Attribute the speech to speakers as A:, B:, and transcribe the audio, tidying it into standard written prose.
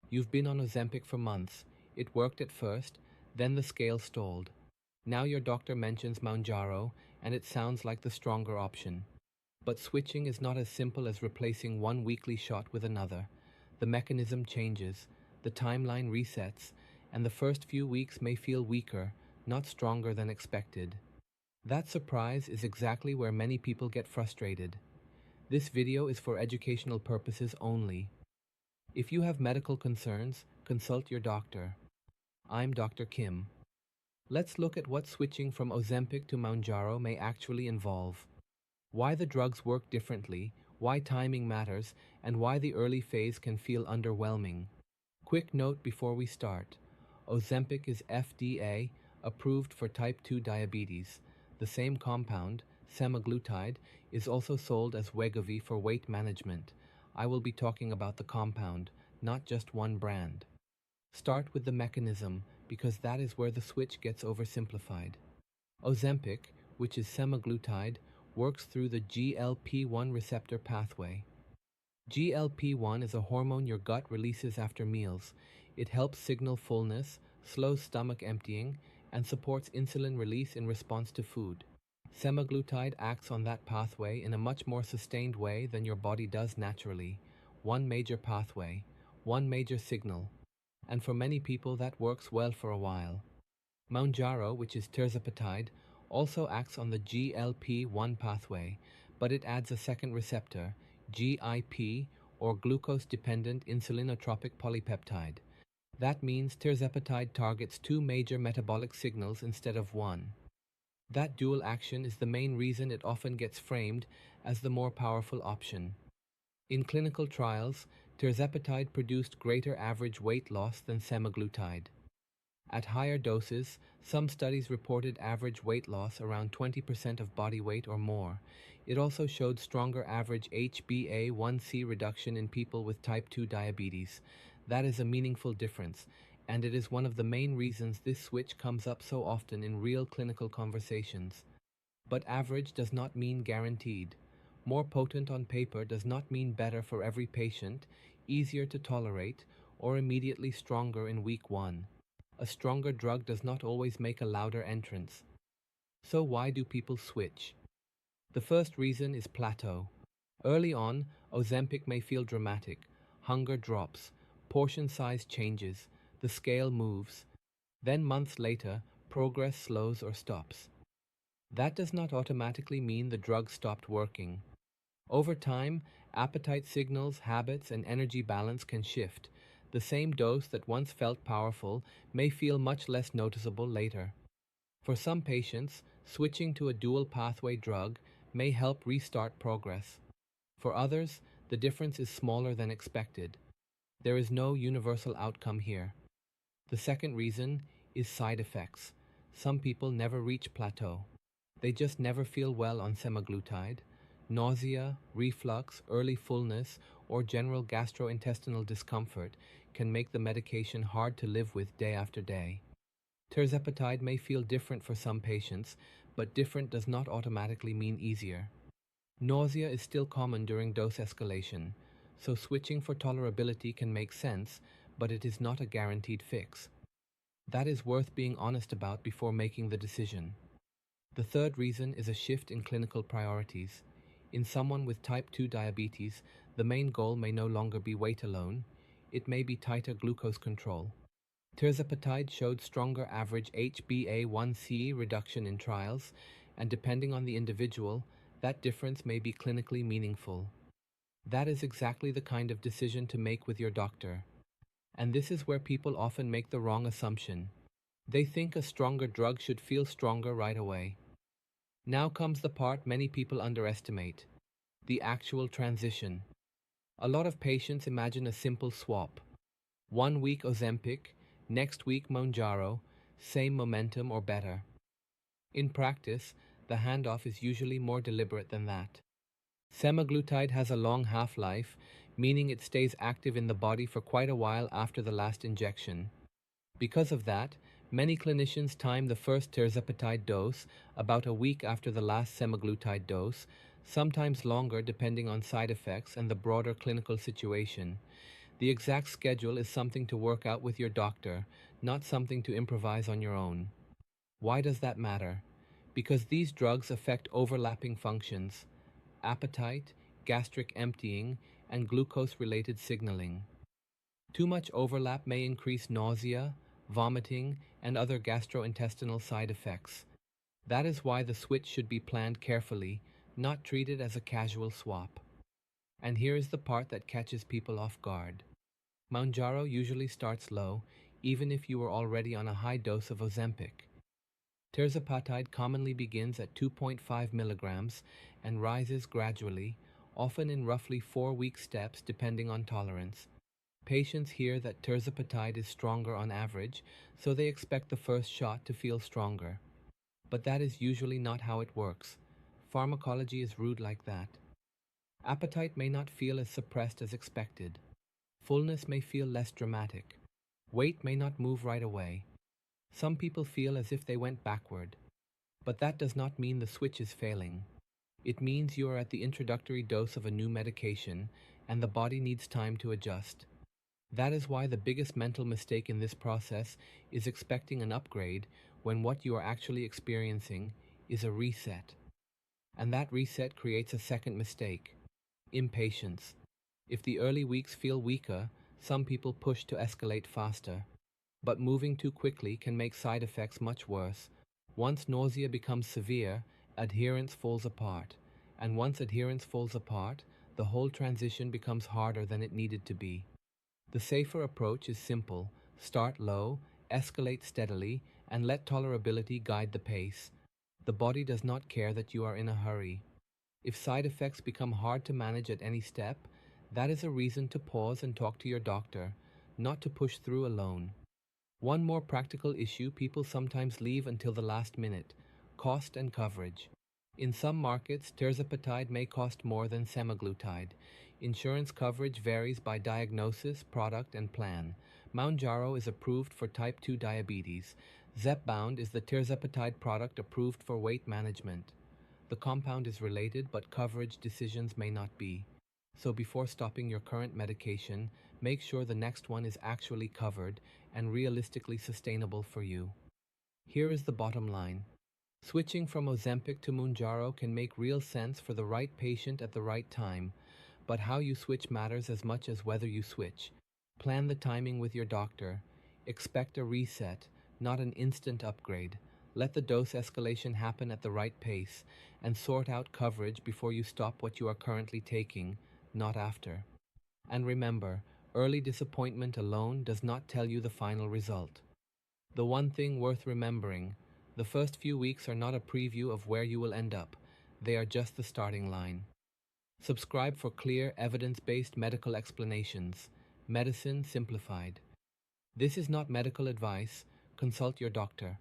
A: You've been on Ozempic for months. It worked at first, then the scale stalled. Now your doctor mentions Mounjaro, and it sounds like the stronger option. But switching is not as simple as replacing one weekly shot with another. The mechanism changes, the timeline resets, and the first few weeks may feel weaker, not stronger than expected. That surprise is exactly where many people get frustrated. This video is for educational purposes only. If you have medical concerns, consult your doctor. I'm Dr. Kim. Let's look at what switching from Ozempic to Mounjaro may actually involve. Why the drugs work differently, why timing matters, and why the early phase can feel underwhelming. Quick note before we start. Ozempic is FDA approved for type 2 diabetes. The same compound, semaglutide, is also sold as Wegovy for weight management. I will be talking about the compound, not just one brand. Start with the mechanism, because that is where the switch gets oversimplified. Ozempic, which is semaglutide, works through the GLP-1 receptor pathway. GLP-1 is a hormone your gut releases after meals. It helps signal fullness, slows stomach emptying, and supports insulin release in response to food. Semaglutide acts on that pathway in a much more sustained way than your body does naturally. One major pathway, one major signal. And for many people that works well for a while. Mounjaro, which is tirzepatide, also acts on the GLP-1 pathway, but it adds a second receptor, GIP, or glucose-dependent insulinotropic polypeptide. That means tirzepatide targets two major metabolic signals instead of one. That dual action is the main reason it often gets framed as the more powerful option. In clinical trials, tirzepatide produced greater average weight loss than semaglutide. At higher doses, some studies reported average weight loss around 20% of body weight or more. It also showed stronger average HbA1c reduction in people with type 2 diabetes. That is a meaningful difference, and it is one of the main reasons this switch comes up so often in real clinical conversations. But average does not mean guaranteed. More potent on paper does not mean better for every patient, easier to tolerate, or immediately stronger in week 1. A stronger drug does not always make a louder entrance. So why do people switch? The first reason is plateau. Early on, Ozempic may feel dramatic. Hunger drops, portion size changes, the scale moves. Then months later, progress slows or stops. That does not automatically mean the drug stopped working. Over time, appetite signals, habits, and energy balance can shift. The same dose that once felt powerful may feel much less noticeable later. For some patients, switching to a dual pathway drug may help restart progress. For others, the difference is smaller than expected. There is no universal outcome here. The second reason is side effects. Some people never reach plateau. They just never feel well on semaglutide. Nausea, reflux, early fullness, or general gastrointestinal discomfort can make the medication hard to live with day after day. Tirzepatide may feel different for some patients, but different does not automatically mean easier. Nausea is still common during dose escalation, so switching for tolerability can make sense, but it is not a guaranteed fix. That is worth being honest about before making the decision. The third reason is a shift in clinical priorities. In someone with type 2 diabetes, the main goal may no longer be weight alone. It may be tighter glucose control. Tirzepatide showed stronger average HbA1c reduction in trials, and depending on the individual, that difference may be clinically meaningful. That is exactly the kind of decision to make with your doctor. And this is where people often make the wrong assumption. They think a stronger drug should feel stronger right away. Now comes the part many people underestimate, the actual transition. A lot of patients imagine a simple swap. 1 week Ozempic, next week Mounjaro, same momentum or better. In practice, the handoff is usually more deliberate than that. Semaglutide has a long half-life, meaning it stays active in the body for quite a while after the last injection. Because of that, many clinicians time the first tirzepatide dose about a week after the last semaglutide dose, sometimes longer depending on side effects and the broader clinical situation. The exact schedule is something to work out with your doctor, not something to improvise on your own. Why does that matter? Because these drugs affect overlapping functions: appetite, gastric emptying, and glucose-related signaling. Too much overlap may increase nausea, vomiting, and other gastrointestinal side effects. That is why the switch should be planned carefully, not treated as a casual swap. And here is the part that catches people off guard. Mounjaro usually starts low, even if you are already on a high dose of Ozempic. Tirzepatide commonly begins at 2.5 milligrams and rises gradually, often in roughly 4-week steps depending on tolerance. Patients hear that tirzepatide is stronger on average, so they expect the first shot to feel stronger. But that is usually not how it works. Pharmacology is rude like that. Appetite may not feel as suppressed as expected. Fullness may feel less dramatic. Weight may not move right away. Some people feel as if they went backward. But that does not mean the switch is failing. It means you are at the introductory dose of a new medication, and the body needs time to adjust. That is why the biggest mental mistake in this process is expecting an upgrade when what you are actually experiencing is a reset. And that reset creates a second mistake: impatience. If the early weeks feel weaker, some people push to escalate faster. But moving too quickly can make side effects much worse. Once nausea becomes severe, adherence falls apart. And once adherence falls apart, the whole transition becomes harder than it needed to be. The safer approach is simple: start low, escalate steadily, and let tolerability guide the pace. The body does not care that you are in a hurry. If side effects become hard to manage at any step, that is a reason to pause and talk to your doctor, not to push through alone. One more practical issue people sometimes leave until the last minute: cost and coverage. In some markets, tirzepatide may cost more than semaglutide. Insurance coverage varies by diagnosis, product, and plan. Mounjaro is approved for type 2 diabetes. Zepbound is the tirzepatide product approved for weight management. The compound is related, but coverage decisions may not be. So before stopping your current medication, make sure the next one is actually covered and realistically sustainable for you. Here is the bottom line. Switching from Ozempic to Mounjaro can make real sense for the right patient at the right time, but how you switch matters as much as whether you switch. Plan the timing with your doctor. Expect a reset, not an instant upgrade. Let the dose escalation happen at the right pace, and sort out coverage before you stop what you are currently taking, not after. And remember, early disappointment alone does not tell you the final result. The one thing worth remembering: the first few weeks are not a preview of where you will end up. They are just the starting line. Subscribe for clear, evidence-based medical explanations. Medicine Simplified. This is not medical advice. Consult your doctor.